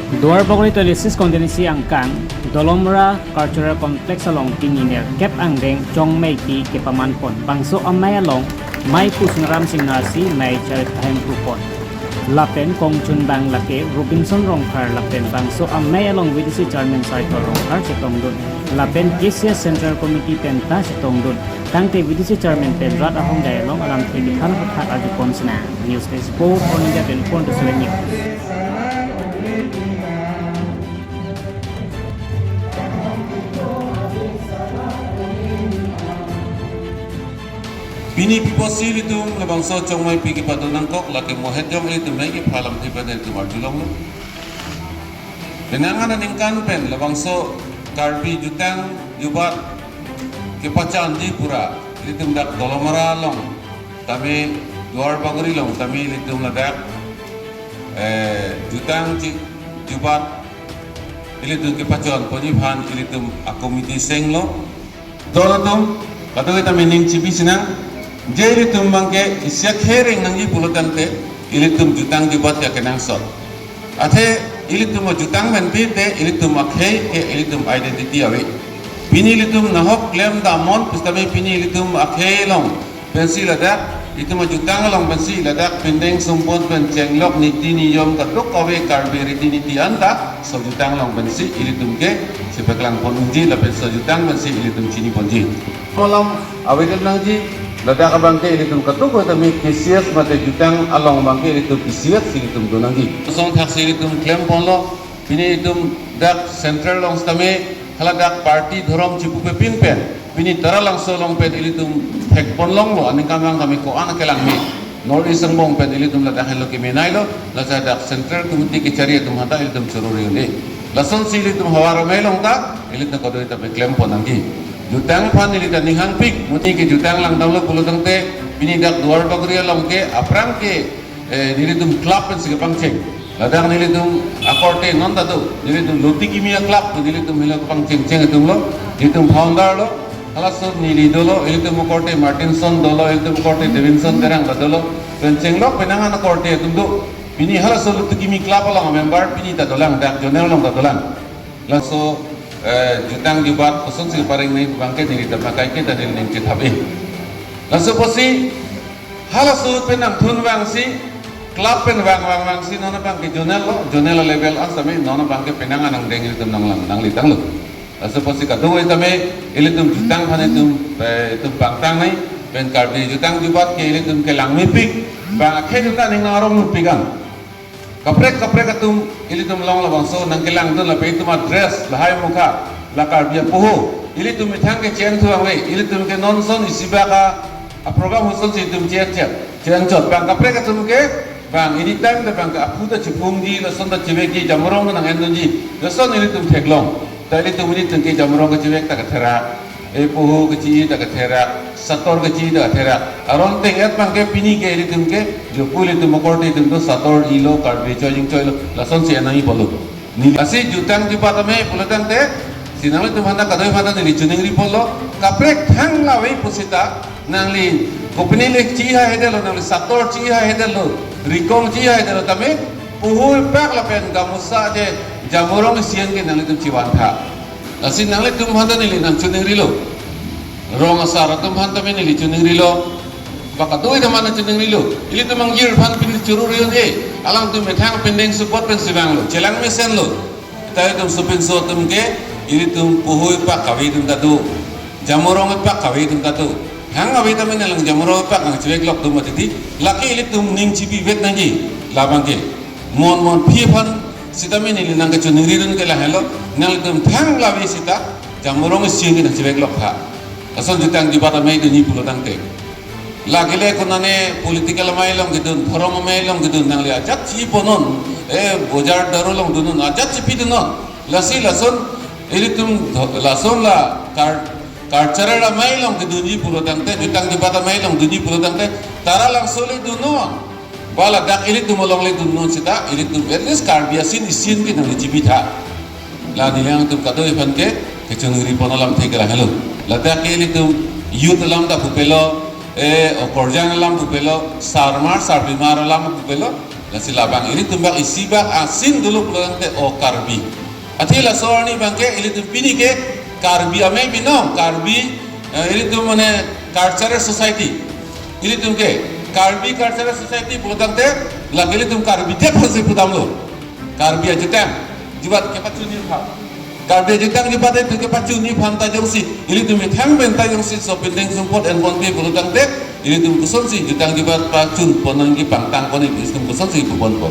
Duar Bogori Tolisis Kondensi Angkang, Dolomra Cultural Complex along Pininer, Kep Angdeng, Chong Meiti, Kepamanpon, Bangso Amay along, May Pusnaram Singnasi, May Charit Ahem Rupon. Lapen Kong Chun Bang Lake, Robinson Rongkar, Lapen Bangso Amay along VDC Chairman Cycle Rongkar, Chitongdun. Lapen KCS Central Committee Penta, Chitongdun. Tangte VDC Chairman Pedrat Ahong Dialong, Alam Tribihan Hak Adiponsna. News Facebook, on India Telephone to Selenium. Bini piposil itu lebang so chong mai pigi padanan kok laki mohet jong itu mai ki phalam ti pada itu marjulong lo. Benangan ningkan pen lebang so karpi jutang jubat ke pacan di pura itu dak dolomara long tami Duar Bogori long tami itu ladak jutang jubat itu ke pacan poni phan itu akomiti seng lo. Dolatum kata kita mening cibi sinang jadi tumbang ke isyak hereng nangi pulutan te ilitum jutang jubat ya kenang sol. Ate ilitum jutang menpi te ilitum akhei ke ilitum identity awi. Pini ilitum nahok lem damon pustame pini ilitum akhei long pensi ladak itum jutang long pensi ladak pendeng sumpon pen cenglok niti niyom katuk awe karbe riti niti anda so jutang long pensi ilitum ke sepeklang pon unji la pensi jutang pensi ilitum cini ponji. Malam awe nangji ladak abangke ilitum katuk ko tami KCS mate jutang along bangke ilitum KCS ilitum donangi song thak ilitum klem ponlo pini ilitum dak central long stame haladak party dhorom chipu pe pin pen pini tara lang so long pen ilitum thek ponlong lo ani kamang kami ko an kelang mi nor isang bong pen ilitum ladak hello ki menai lo ladak central committee ki chari tum hata ilitum chururi le lason si ilitum hawaro melong ta ilitum ko do ita pe klem ponangi jutang pan ini dan nihang pik muti ke jutang lang dawlo pulutang te pinidak Duar Bogori long ke aprang ke nilitum club pen sigapang ceng ladang nilitum akorte non tatu nilitum loti kimia club tu nilitum hila kapang ceng ceng itum lo nilitum founder lo halasot nili dolo nilitum akorte Martinson dolo nilitum akorte Davidson terang dolo pen ceng lo penangan akorte itum do pini halasot loti kimi club long member pini tadolang dak jonel long tadolang laso jutang jubat khusus si paring ni bangke diri terpakai kita dari ningkit habis. Lalu posi halas penang thun bang si klub pen bang si nona bangke jonel level as tami nona bangke penang anang dengi itu nang litang lu. Lalu posi kadung itu tami ilitum jutang pan itu bangtang nai pen kardi jutang jubat ke ilitum ke lang mipik bang akhir kita ning narong mipikan. Kaprek atum ilitum long la bangso nang kelang dun la pe itu dress lahai muka la karbia puhu ilitum mithang ke chen thuang we ilitum ke nonson isiba ka program huson si tum chen chot bang kaprek atum ke bang ini time da bang apu da chipung di la son da chiwe ki jamrong nang endon ji la son ilitum theklong ta ilitum ni tung ke jamrong ke chiwe ta ka thera puhu ke chi ta ka thera sator ke chi ta ka thera aron teng et bang ke pini ke ilitum ke jopul itu mokorte itu sator ilo karbe chojing choilo lason si anai polo ni asi jutang jupat me pulatang te sinang itu mana kadoi mana ni chuning ri polo kaprek thang la wei pusita nangli kopni le chi ha hedelo nangli sator chi ha hedelo rikong chi ha hedelo tame puhu pak la pen gamusa je jamorong siang ke nangli tum chiwan tha asi nangli tum handa ni nang chuning ri lo rong asara tum handa me ni chuning ri lo baka doi da mana chuning ri lo ili tum ang yir phan pin chururi on alang tum methang pendeng support pen sibang lo chelang me sen lo tai tum supin so tum ke ili tum puhui pak kawi tum tatu jamorong pak kawi tum tatu hang awi tum lang jamorong pak ang chwek lok tum atiti laki ili tum ning chibi vet nangi labang ke mon phi phan sitame ni nang ke chuning ri dun ke la helo nang tum thang lawi sita jamorong sing ke chwek lok tha ason jutang jibata mai du ni pulotang te lagile kunane political mailong gidun forum mailong gidun nangli ajat chi ponon bojar darolong dunun ajat chi pidunon lasi lason ilitum lason la karchara mailong gidun ji pulotang te jutang jibata mailong dunji pulotang te tara lang soli dunon bala dak ilitum olong le dunnon sita ilitum at least karbiasin isin ke nangli jibita la dilang tum kadoi fan ke kechungri ponolam thekra hello la dak ilitum youth lam da pupelo korjang lam pupelo sarmar sarbimar lam pupelo la silabang ini tumbak isibak asin dulu pulang te o karbi atila sorni bangke ini tumpini ke karbi ame binom karbi ini tu mana cultural society ini tumke karbi cultural society pulang te lagi ini tum karbi te pasti putam lo karbi aja tem jibat ke pacuni ha karbi aja tem jibat itu ke pacuni phanta jongsi ini tum thang benta jongsi so pendeng support and bonti pulang te ini tum kusonsi jitang jibat pacun ponang ki pangtang koni ini tum kusonsi pupon ko